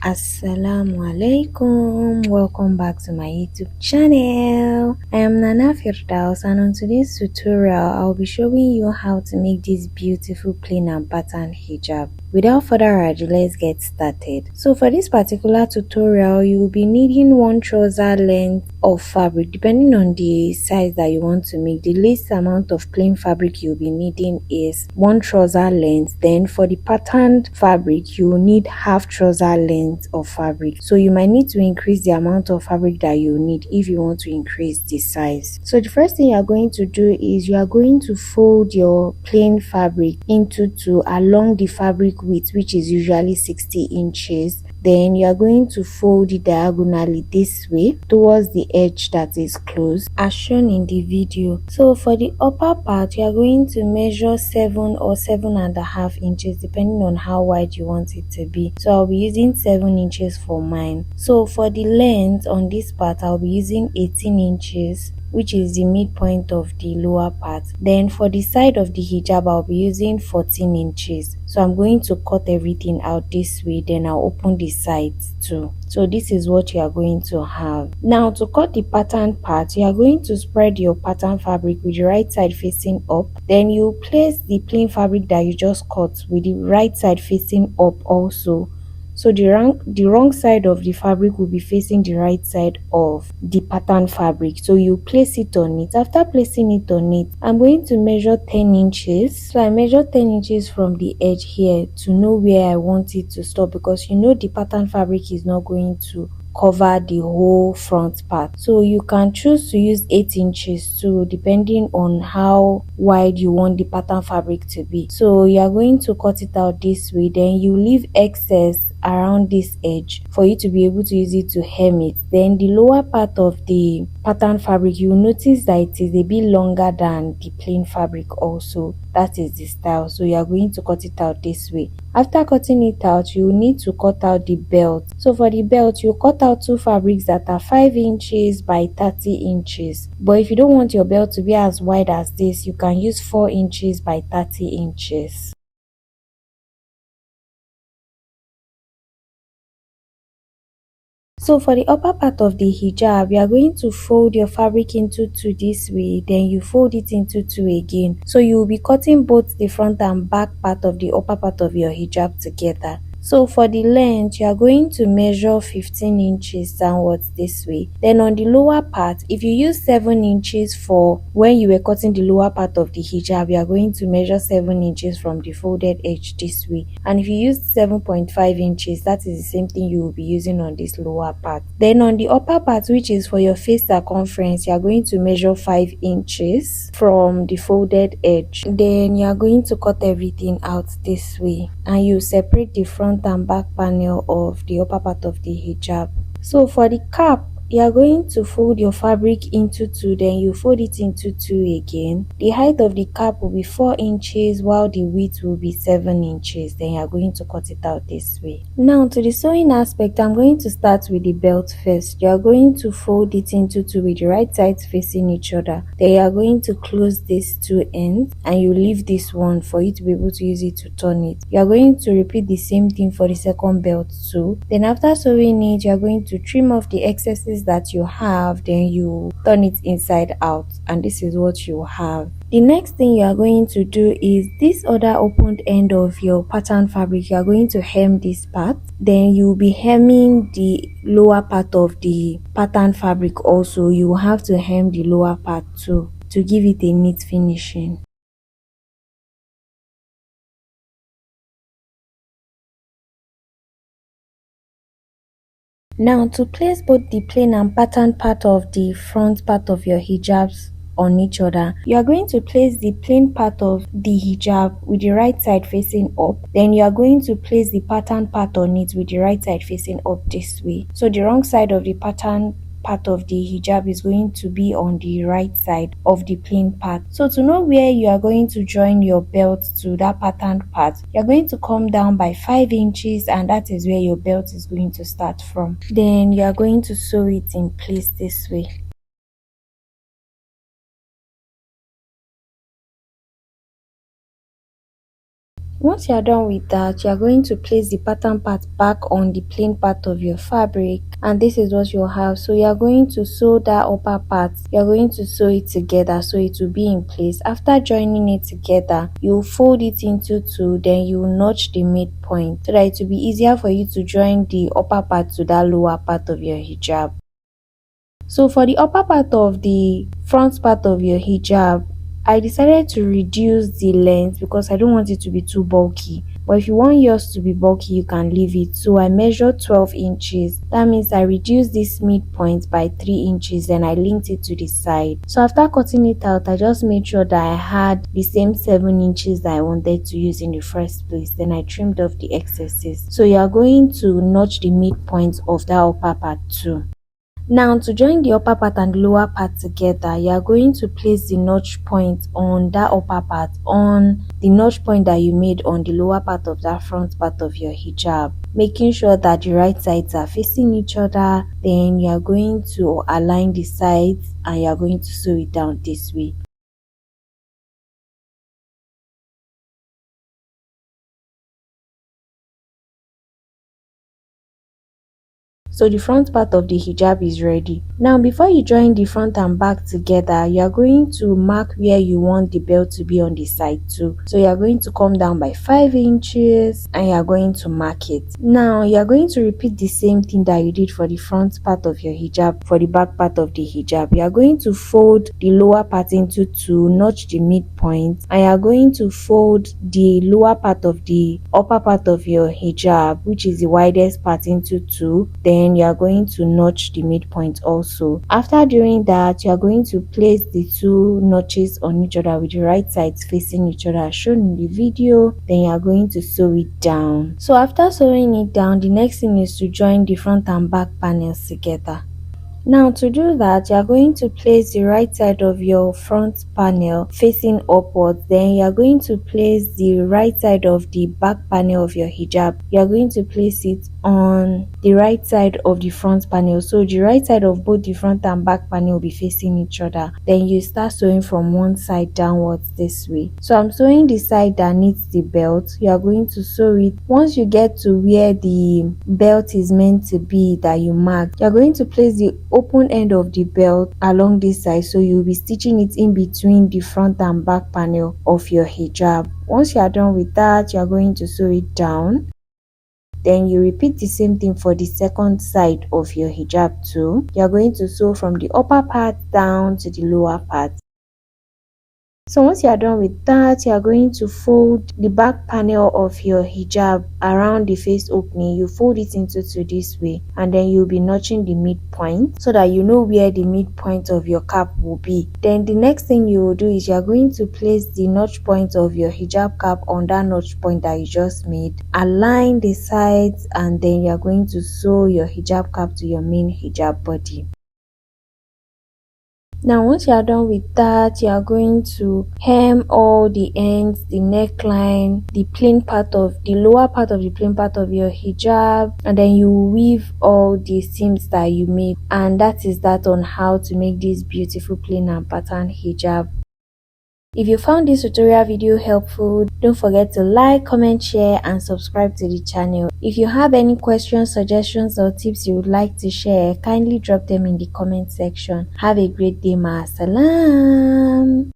Assalamu alaikum, welcome back to my YouTube channel. I am Nana Firdaus, and on today's tutorial I'll be showing you how to make this beautiful plain and pattern hijab. Without further ado, let's get started. So for this particular tutorial, you will be needing one trouser length of fabric depending on the size that you want to make. The least amount of plain fabric you'll be needing is one trouser length. Then for the patterned fabric, you will need half trouser length of fabric. So you might need to increase the amount of fabric that you need if you want to increase the size. So the first thing you are going to do is you are going to fold your plain fabric into two along the fabric width, which is usually 60 inches. Then you are going to fold it diagonally this way towards the edge that is closed as shown in the video. So for the upper part, you are going to measure 7 or 7.5 inches depending on how wide you want it to be. So I'll be using 7 inches for mine. So for the length on this part, I'll be using 18 inches, which is the midpoint of the lower part. Then for the side of the hijab, I'll be using 14 inches. So I'm going to cut everything out this way, then I'll open the sides too. So this is what you are going to have. Now to cut the pattern part, you are going to spread your pattern fabric with the right side facing up. Then you place the plain fabric that you just cut with the right side facing up also. So the wrong side of the fabric will be facing the right side of the pattern fabric. So you place it on it. After placing it on it, I'm going to measure 10 inches. So I measure 10 inches from the edge here to know where I want it to stop, because you know the pattern fabric is not going to cover the whole front part. So you can choose to use 8 inches too, depending on how wide you want the pattern fabric to be. So you are going to cut it out this way, then you leave excess around this edge for you to be able to use it to hem it. Then the lower part of the pattern fabric, you will notice that it is a bit longer than the plain fabric also. That is the style. So you are going to cut it out this way. After cutting it out, you will need to cut out the belt. So for the belt, you cut out two fabrics that are 5 inches by 30 inches. But if you don't want your belt to be as wide as this, you can use 4 inches by 30 inches. So for the upper part of the hijab, you are going to fold your fabric into two this way, then you fold it into two again. So you will be cutting both the front and back part of the upper part of your hijab together. So for the length, you are going to measure 15 inches downwards this way. Then on the lower part, if you use 7 inches for when you were cutting the lower part of the hijab, you are going to measure 7 inches from the folded edge this way. And if you use 7.5 inches, that is the same thing you will be using on this lower part. Then on the upper part, which is for your face circumference, you are going to measure 5 inches from the folded edge. Then you are going to cut everything out this way, and you separate the front and back panel of the upper part of the hijab. So for the cap, you are going to fold your fabric into two, then you fold it into two again. The height of the cap will be 4 inches while the width will be 7 inches. Then you are going to cut it out this way. Now to the sewing aspect, I'm going to start with the belt first. You are going to fold it into two with the right sides facing each other. Then you are going to close these two ends and you leave this one for you to be able to use it to turn it. You are going to repeat the same thing for the second belt too. Then after sewing it, you are going to trim off the excesses that you have, then you turn it inside out, and this is what you have. The next thing you are going to do is this other opened end of your pattern fabric, you are going to hem this part. Then you will be hemming the lower part of the pattern fabric also. You will have to hem the lower part too to give it a neat finishing. Now to place both the plain and pattern part of the front part of your hijabs on each other, you are going to place the plain part of the hijab with the right side facing up. Then you are going to place the pattern part on it with the right side facing up this way. So the wrong side of the pattern part of the hijab is going to be on the right side of the plain part. So to know where you are going to join your belt to that pattern part, you are going to come down by 5 inches, and that is where your belt is going to start from. Then you are going to sew it in place this way. Once you are done with that, you are going to place the pattern part back on the plain part of your fabric, and this is what you'll have. So you are going to sew that upper part, you are going to sew it together so it will be in place. After joining it together, you fold it into two, then you notch the midpoint so that it will be easier for you to join the upper part to that lower part of your hijab. So for the upper part of the front part of your hijab, I decided to reduce the length because I don't want it to be too bulky. But if you want yours to be bulky, you can leave it. So I measured 12 inches. That means I reduced this midpoint by 3 inches and I linked it to the side. So after cutting it out, I just made sure that I had the same 7 inches that I wanted to use in the first place. Then I trimmed off the excesses. So you are going to notch the midpoint of that upper part too. Now, to join the upper part and the lower part together, you are going to place the notch point on that upper part on the notch point that you made on the lower part of that front part of your hijab, making sure that the right sides are facing each other. Then you are going to align the sides and you are going to sew it down this way. So the front part of the hijab is ready. Now before you join the front and back together, you are going to mark where you want the belt to be on the side too. So you are going to come down by 5 inches and you are going to mark it. Now you are going to repeat the same thing that you did for the front part of your hijab for the back part of the hijab. You are going to fold the lower part into two, notch the midpoint, and you are going to fold the lower part of the upper part of your hijab, which is the widest part, into two. Then you are going to notch the midpoint also. After doing that, you are going to place the two notches on each other with the right sides facing each other as shown in the video. Then you are going to sew it down. So after sewing it down, the next thing is to join the front and back panels together. Now to do that, you are going to place the right side of your front panel facing upwards. Then you are going to place the right side of the back panel of your hijab. You are going to place it on the right side of the front panel. So the right side of both the front and back panel will be facing each other. Then you start sewing from one side downwards this way. So I'm sewing the side that needs the belt. You are going to sew it. Once you get to where the belt is meant to be that you marked, you are going to place the open end of the belt along this side, so you'll be stitching it in between the front and back panel of your hijab. Once you are done with that, you are going to sew it down. Then you repeat the same thing for the second side of your hijab too. You are going to sew from the upper part down to the lower part. So once you are done with that, you are going to fold the back panel of your hijab around the face opening. You fold it into two this way, and then you'll be notching the midpoint so that you know where the midpoint of your cap will be. Then the next thing you will do is you are going to place the notch point of your hijab cap on that notch point that you just made. Align the sides, and then you are going to sew your hijab cap to your main hijab body. Now once you are done with that, you are going to hem all the ends, the neckline, the plain part of the lower part of the plain part of your hijab, and then you weave all the seams that you made. And that is that on how to make this beautiful plain and pattern hijab. If you found this tutorial video helpful, don't forget to like, comment, share and subscribe to the channel. If you have any questions, suggestions or tips you would like to share, kindly drop them in the comment section. Have a great day, ma. Salam.